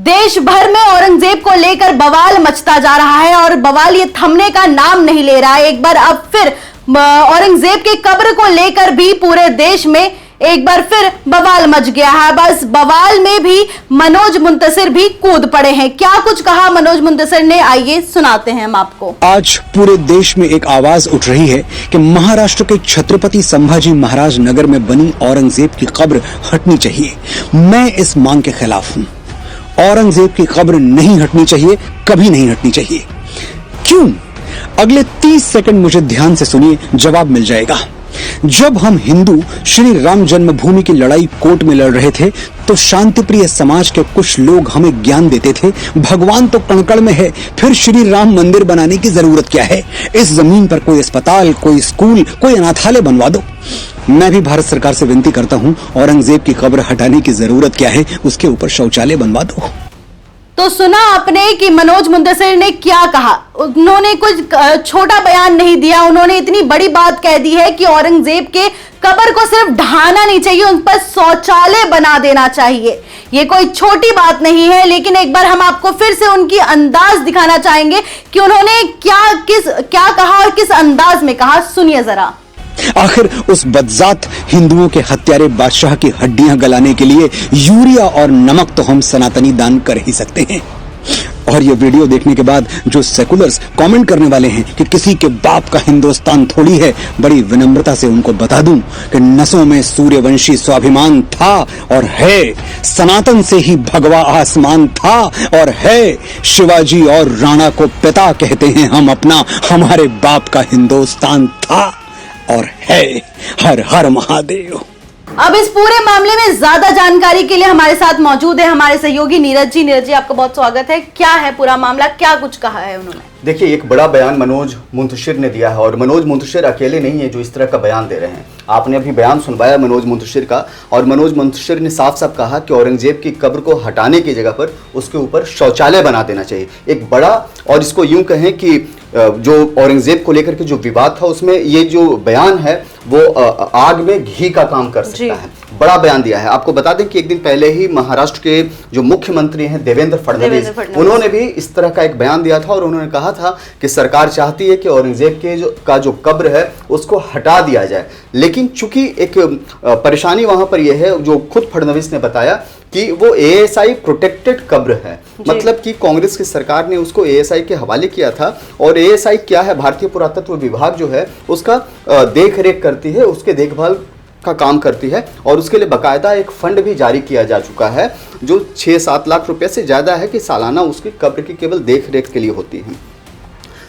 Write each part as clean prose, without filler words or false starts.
देश भर में औरंगजेब को लेकर बवाल मचता जा रहा है और बवाल ये थमने का नाम नहीं ले रहा है। एक बार अब फिर औरंगजेब के कब्र को लेकर भी पूरे देश में एक बार फिर बवाल मच गया है। बस बवाल में भी मनोज मुंतशिर भी कूद पड़े हैं। क्या कुछ कहा मनोज मुंतशिर ने, आइए सुनाते हैं हम आपको। आज पूरे देश में एक आवाज उठ रही है कि महाराष्ट्र के छत्रपति संभाजी महाराज नगर में बनी औरंगजेब की कब्र हटनी चाहिए। मैं इस मांग के खिलाफ हूँ। औरंगजेब की कब्र नहीं हटनी चाहिए, कभी नहीं हटनी चाहिए। क्यों? अगले 30 सेकंड मुझे ध्यान से सुनिए, जवाब मिल जाएगा। जब हम हिंदू श्री राम जन्मभूमि की लड़ाई कोर्ट में लड़ रहे थे तो शांतिप्रिय समाज के कुछ लोग हमें ज्ञान देते थे, भगवान तो कणकण में है, फिर श्री राम मंदिर बनाने की जरूरत क्या है? इस जमीन पर कोई अस्पताल, कोई स्कूल, कोई अनाथालय बनवा दो। मैं भी भारत सरकार से विनती करता हूं, औरंगजेब की कब्र हटाने की जरूरत क्या है, उसके ऊपर शौचालय बनवा दो। तो सुना आपने कि मनोज मुंतशिर ने क्या कहा। उन्होंने कुछ छोटा बयान नहीं दिया, उन्होंने इतनी बड़ी बात कह दी है कि औरंगजेब के कब्र को सिर्फ ढहाना नहीं चाहिए, उन पर शौचालय बना देना चाहिए। ये कोई छोटी बात नहीं है, लेकिन एक बार हम आपको फिर से उनकी अंदाज दिखाना चाहेंगे कि उन्होंने क्या कहा और किस अंदाज में कहा। सुनिए जरा। आखिर उस बदजात हिंदुओं के हत्यारे बादशाह की हड्डियां गलाने के लिए यूरिया और नमक तो हम सनातनी दान कर ही सकते हैं। और ये वीडियो देखने के बाद जो सेकुलर्स कमेंट करने वाले हैं कि किसी के बाप का हिंदुस्तान थोड़ी है, बड़ी विनम्रता से उनको बता दूं कि नसों में सूर्यवंशी स्वाभिमान था और है, सनातन से ही भगवा आसमान था और है। शिवाजी और राणा को पिता कहते हैं हम अपना, हमारे बाप का हिंदुस्तान था और है। हर हर महादेव। अब इस पूरे मामले में ज्यादा जानकारी के लिए हमारे साथ मौजूद है हमारे सहयोगी नीरज जी। नीरज जी, आपका बहुत स्वागत है। क्या है पूरा मामला, क्या कुछ कहा है उन्होंने? देखिए, एक बड़ा बयान मनोज मुंतशिर ने दिया है और मनोज मुंतशिर अकेले नहीं है जो इस तरह का बयान दे रहे हैं। आपने अभी बयान सुनवाया मनोज मुंतशिर का, और मनोज मुंतशिर ने साफ साफ कहा कि औरंगजेब की कब्र को हटाने की जगह पर उसके ऊपर शौचालय बना देना चाहिए। एक बड़ा, और इसको यूं कहें कि जो औरंगजेब को लेकर के जो विवाद था उसमें ये जो बयान है वो आग में घी का काम कर सकता है। बड़ा बयान दिया है। आपको बता दें कि एक दिन पहले ही महाराष्ट्र के जो मुख्यमंत्री हैं देवेंद्र फडणवीस, उन्होंने भी इस तरह का एक बयान दिया था और उन्होंने कहा था कि सरकार चाहती है कि औरंगजेब के जो कब्र है उसको हटा दिया जाए। लेकिन चूंकि एक परेशानी वहां पर यह है, जो खुद फडणवीस ने बताया कि वो एएसआई प्रोटेक्टेड कब्र है, मतलब कि कांग्रेस की सरकार ने उसको एएसआई के हवाले किया था। और एएसआई क्या है? भारतीय पुरातत्व विभाग जो है उसका देख रेख करती है, उसके देखभाल का काम करती है और उसके लिए बाकायदा एक फंड भी जारी किया जा चुका है जो 6-7 लाख रुपए से ज़्यादा है कि सालाना उसकी कब्र की केवल देख रेख के लिए होती है।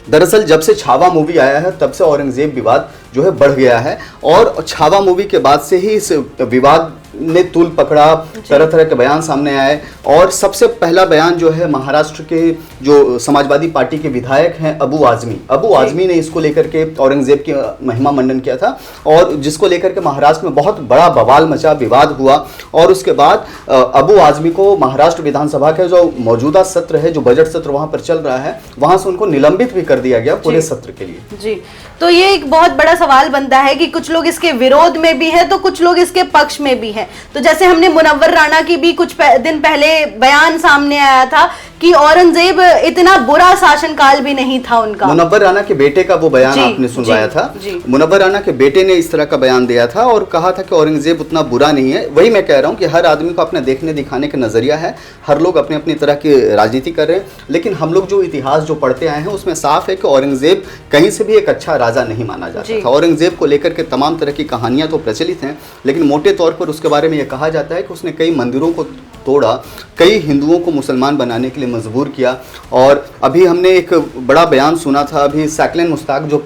दरअसल जब से छावा मूवी आया है तब से औरंगजेब विवाद जो है बढ़ गया है और छावा मूवी के बाद से ही इस विवाद ने तूल पकड़ा, तरह तरह के बयान सामने आए। और सबसे पहला बयान जो है महाराष्ट्र के जो समाजवादी पार्टी के विधायक हैं अबू आजमी ने इसको लेकर के औरंगजेब की महिमा मंडन किया था और जिसको लेकर के महाराष्ट्र में बहुत बड़ा बवाल मचा, विवाद हुआ। और उसके बाद अबू आजमी को महाराष्ट्र विधानसभा का जो मौजूदा सत्र है, जो बजट सत्र वहां पर चल रहा है, वहां से उनको निलंबित भी कर दिया गया पूरे सत्र के लिए। जी, तो ये एक बहुत बड़ा सवाल बनता है कि कुछ लोग इसके विरोध में भी है तो कुछ लोग इसके पक्ष में भी है। तो जैसे हमने मुनव्वर राणा की भी कुछ दिन पहले बयान सामने आया था कि औरंगजेब इतना बुरा शासनकाल भी नहीं था उनका। मुनव्वर राणा के बेटे का वो बयान आपने सुनवाया था। मुनव्वर राणा के बेटे ने इस तरह का बयान दिया था और कहा था कि औरंगजेब उतना बुरा नहीं है। वही मैं कह रहा हूँ कि हर आदमी को अपने देखने दिखाने का नजरिया है, हर लोग अपने अपनी तरह की राजनीति कर रहे हैं, लेकिन हम लोग जो इतिहास जो पढ़ते आए हैं उसमें साफ है कि औरंगजेब कहीं से भी एक अच्छा राजा नहीं माना जाता था। औरंगजेब को लेकर के तमाम तरह की कहानियां तो प्रचलित हैं, लेकिन मोटे तौर पर उसके बारे में यह कहा जाता है कि उसने कई मंदिरों को तोड़ा, कई हिंदुओं को मुसलमान बनाने के लिए मजबूर किया। और अभी हमने एक बड़ा बयान सुना था, अभी सैकलिन मुश्ताक जो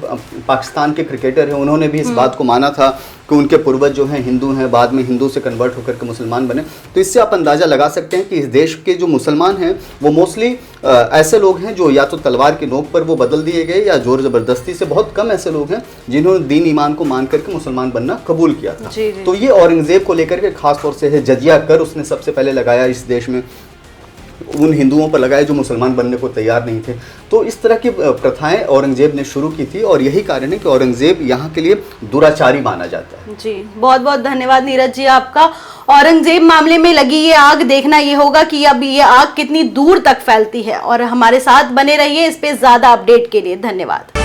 पाकिस्तान के क्रिकेटर हैं, उन्होंने भी इस बात को माना था कि उनके पूर्वज जो हैं हिंदू हैं, बाद में हिंदू से कन्वर्ट होकर के मुसलमान बने। तो इससे आप अंदाज़ा लगा सकते हैं कि इस देश के जो मुसलमान हैं वो मोस्टली ऐसे लोग हैं जो या तो तलवार की नोक पर वो बदल दिए गए या जोर ज़बरदस्ती से। बहुत कम ऐसे लोग हैं जिन्होंने दीन ईमान को मान करके मुसलमान बनना कबूल किया था। तो ये औरंगजेब को लेकर के खास तौर से है जजिया कर उसने सबसे पहले लगाया इस देश में। उन हिंदुओं पर लगाए जो मुसलमान बनने को तैयार नहीं थे। तो इस तरह की प्रथाएं औरंगजेब ने शुरू की थी और यही कारण है कि औरंगजेब यहाँ के लिए दुराचारी माना जाता है। जी, बहुत बहुत धन्यवाद नीरज जी आपका। औरंगजेब मामले में लगी ये आग, देखना ये होगा कि अब ये आग कितनी दूर तक फैलती है। और हमारे साथ बने रहिए इस पे ज्यादा अपडेट के लिए। धन्यवाद।